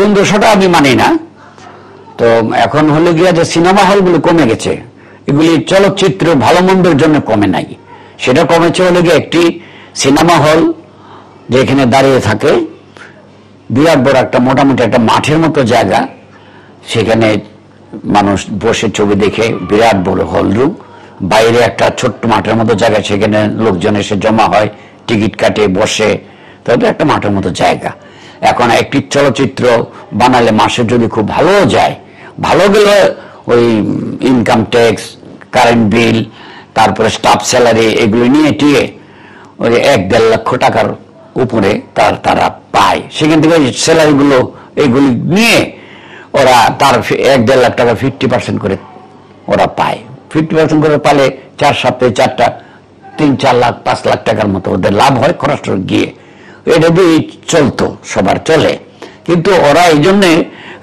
ধুরন্ধর আমি মানি না। তো এখন হলে গিয়া যে সিনেমা হলগুলো কমে গেছে, এগুলি চলচ্চিত্র ভালো মন্দের জন্য কমে নাই, সেটা কমেছে হলে গিয়ে একটি সিনেমা হল যেখানে দাঁড়িয়ে থাকে, বিরাট বড় একটা মোটামুটি একটা মাঠের মতো জায়গা, সেখানে মানুষ বসে ছবি দেখে, বিরাট বড় হল রুম, বাইরে একটা ছোট্ট মাঠের মতো জায়গা, সেখানে লোকজন এসে জমা হয়, টিকিট কাটে, বসে, তাহলে একটা মাঠের মতো জায়গা। এখন একটি চলচ্চিত্র বানালে মাসে যদি খুব ভালো যায়, ভালো গেলে ওই ইনকাম ট্যাক্স, কারেন্ট বিল, তারপরে স্টাফ স্যালারি, এগুলো নিয়ে টিয়ে ওই 1-1.5 লক্ষ টাকার উপরে তারা পায়। সেখান থেকে স্যালারি গুলো এগুলি নিয়ে ওরা তার 1-1.5 লাখ টাকা 50% করে ওরা পায়। 50% করে পালে 4 সপ্তাহে 4টা 3-4 লাখ 5 লাখ টাকার মতো ওদের লাভ হয় খরচ গিয়ে। এটা দিয়ে চলতো, সবার চলে। কিন্তু ওরা এই জন্যে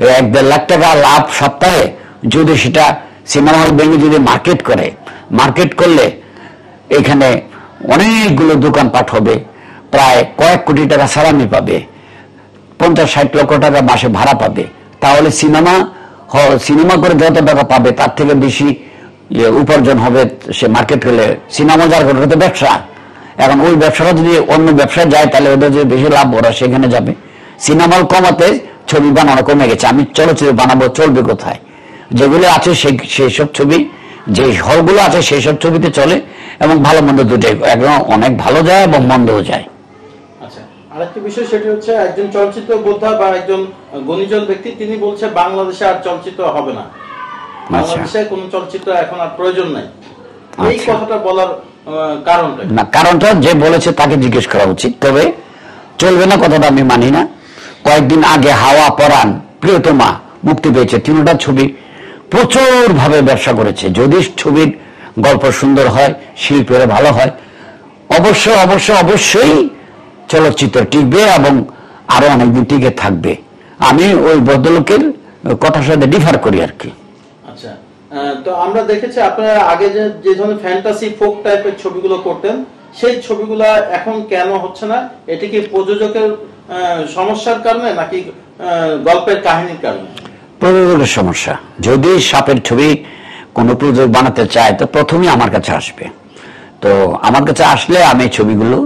1-1.5 লাখ টাকা লাভ সপ্তাহে যদি সেটা সিনেমা হল ভেঙে যদি মার্কেট করলে এখানে অনেকগুলো দোকানপাট হবে, প্রায় কয়েক কোটি টাকা সালামি পাবে, 50-60 লক্ষ টাকা মাসে ভাড়া পাবে। তাহলে সিনেমা করে যত টাকা পাবে তার থেকে বেশি উপার্জন হবে সে মার্কেট করলে। সিনেমা যার করতে ব্যবসা, এখন ওই ব্যবসাটা যদি অন্য ব্যবসায় যায় তাহলে ওদের যে বেশি লাভ, ওরা সেখানে যাবে। সিনেমা হল কমাতে ছবি বানানো কমে গেছে। আমি চলচ্চিত্র বানাবো, চলবে কোথায়? যেগুলো আছে সেই সব ছবি, যে হলগুলো আছে সেই সব ছবিতে চলে, এবং ভালো মন্দ দুটোই, একদম অনেক ভালো যায় এবং মন্দও যায়। আচ্ছা, আরেকটি বিষয় সেটা হচ্ছে একজন চলচ্চিত্র বোদ্ধা বা একজন গুণীজন ব্যক্তি তিনি বলছে বাংলাদেশে আর চলচ্চিত্র হবে না, বাংলাদেশে কোন চলচ্চিত্র এখন আর প্রয়োজন নাই। এই কথাটা বলার কারণটা না, কারণটা যে বলেছে তাকে জিজ্ঞেস করা উচিত। তবে চলবে না কথাটা আমি মানি না। কয়েকদিন আগে হাওয়া, পরাণ, প্রিয়তমা মুক্তি পেয়েছে, 3টা ছবি প্রচুর ভাবে ব্যবসা করেছে। যদি ছবির গল্প সুন্দর হয়, শিল্পীরা ভালো হয়, অবশ্যই চলচ্চিত্র টিকবে এবং আরো অনেকদিন টিকে থাকবে। আমি ওই ভদ্রলোকের কথার সাথে ডিফার করি আর কি। আচ্ছা, তো আমরা দেখেছি আপনারা আগে যে ধরনের ফ্যান্টাসি ফোক টাইপের ছবিগুলো করতেন, সেই ছবিগুলো এখন কেন হচ্ছে না? এটি কি প্রযোজকের সমস্যার কারণে নাকি গল্পের কাহিনীর কারণে? প্রযোজকের সমস্যা। যদি সাপের ছবি কোনো প্রযোজক বানাতে চায় তো প্রথমেই আমার কাছে আসবে। তো আমার কাছে আসলে আমি ছবিগুলো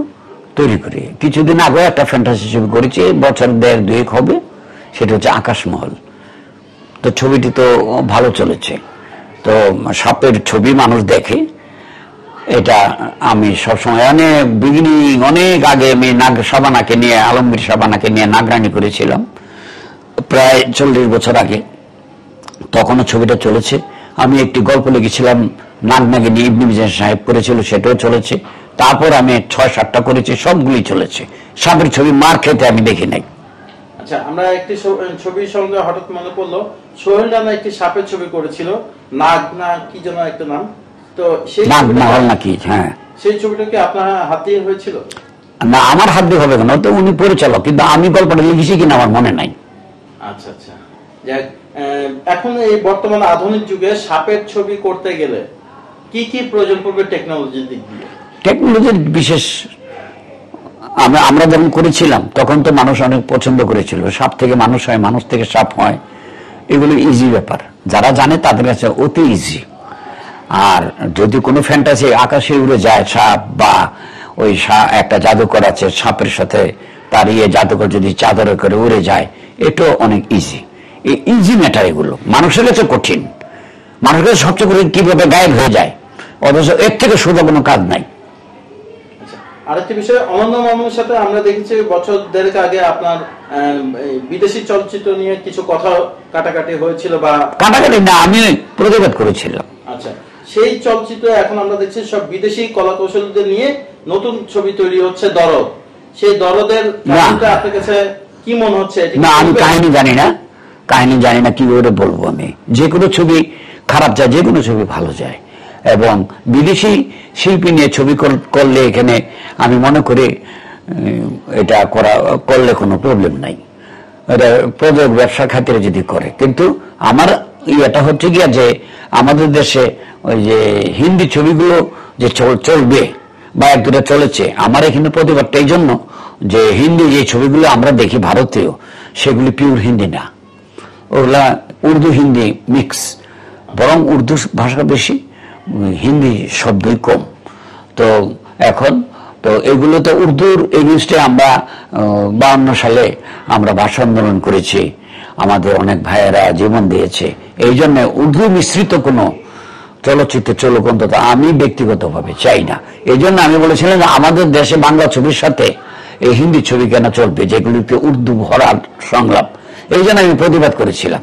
তৈরি করি। কিছুদিন আগে একটা ফ্যান্টাসি ছবি করেছি, বছর 1.5-2 হবে, সেটা হচ্ছে আকাশমহল। তো ছবিটি তো ভালো চলেছে। তো সাপের ছবি মানুষ দেখে, এটা আমি সবসময় অনেক আগে আমি শাবানাকে নিয়ে, আলমগীর শাবানাকে নিয়ে নাগরানি করেছিলাম প্রায় 40 বছর আগে। তখনও ছবিটা চলেছে। আমি একটি গল্প লিখেছিলাম নাগনাগিনী, ইবনে মিজান সাহেব করেছিল, সেটাও চলেছে। তারপর আমি 6-7টা করেছি, সবগুলি চলেছে। সাপের ছবি মার খেতে আমি দেখি নাই। আচ্ছা, আমরা একটি ছবির সঙ্গে হঠাৎ মনে পড়লো, সোহেল রানা একটি সাপের ছবি করেছিল, নাগ না কি যেন একটা নাম। তো সেই নাকি, হ্যাঁ, সেই ছবিটা কি আপনার হাত দিয়ে হয়েছিল? না, আমার হাত দিয়ে হবে কেন, তো উনি পরিচালক, কিন্তু আমি গল্পটা লিখেছি কিনা আমার মনে নাই। আচ্ছা আচ্ছা, এখন এই বর্তমান আধুনিক যুগে সাপের ছবি করতে গেলে কি কি প্রয়োজন পড়বে টেকনোলজির দিক দিয়ে? টেকনোলজির বিশেষ, আমরা যখন করেছিলাম তখন তো মানুষ অনেক পছন্দ করেছিল। সাপ থেকে মানুষ হয়, মানুষ থেকে সাপ হয়, এগুলো ইজি ব্যাপার। যারা জানে তাদের কাছে অতি ইজি। আর যদি কোনো ফ্যান্টাসি আকাশে উড়ে যায় সাপ, বা ওই একটা জাদুকর আছে সাপের সাথে, তার জাদুকর যদি চাদরে করে উড়ে যায়, এটাও অনেক ইজি। এই ইজি ম্যাটার এগুলো মানুষের কাছে কঠিন। মানুষের কাছে সবচেয়ে কঠিন কিভাবে গায়েব হয়ে যায়, অথচ এর থেকে সোজা কোনো কাজ নাই। আরেকটি বিষয়, অনন্য মামুনের সাথে আমরা দেখেছি বছর 1.5 আগে আপনার বিদেশি চলচ্চিত্র নিয়ে কিছু কথা কাটাকাটি হয়েছিল, বা কাটাকাটি না, আমি প্রতিবাদ করেছিলাম। আচ্ছা, সেই চলচ্চিত্র এখন আমরা দেখছি সব বিদেশি কলা কৌশলীদের নিয়ে নতুন ছবি তৈরি হচ্ছে, দরদ। সেই দরদের কাহিনীটা আপনার কাছে কি মনে হচ্ছে? না, আমি কাহিনী জানি না, কি করে বলবো আমি। যে কোনো ছবি খারাপ যায়, যে কোনো ছবি ভালো যায়, এবং বিদেশি শিল্পী নিয়ে ছবি করলে এখানে আমি মনে করি এটা করলে কোনো প্রবলেম নাই। এটা প্রযোজক ব্যবসা খাতিরে যদি করে। কিন্তু আমার এটা হচ্ছে গিয়া যে আমাদের দেশে ওই যে হিন্দি ছবিগুলো যে চলবে বা 1-2টা চলেছে, আমার এখানে প্রতিবাদটা এই জন্য যে হিন্দি যে ছবিগুলো আমরা দেখি ভারতীয়, সেগুলি পিওর হিন্দি না, ওগুলা উর্দু হিন্দি মিক্স, বরং উর্দু ভাষা বেশি, হিন্দি শব্দই কম। তো এখন তো এগুলো তো উর্দুর এগেইনস্টে আমরা 52 সালে আমরা ভাষা আন্দোলন করেছি, আমাদের অনেক ভাইয়েরা জীবন দিয়েছে। এই জন্য উর্দু মিশ্রিত কোনো চলচ্চিত্র চলুক অন্তত আমি ব্যক্তিগতভাবে চাই না। এই জন্য আমি বলেছিলাম যে আমাদের দেশে বাংলা ছবির সাথে এই হিন্দি ছবি কেন চলবে যেগুলিতে উর্দু ভরার সংলাপ, এই জন্য আমি প্রতিবাদ করেছিলাম।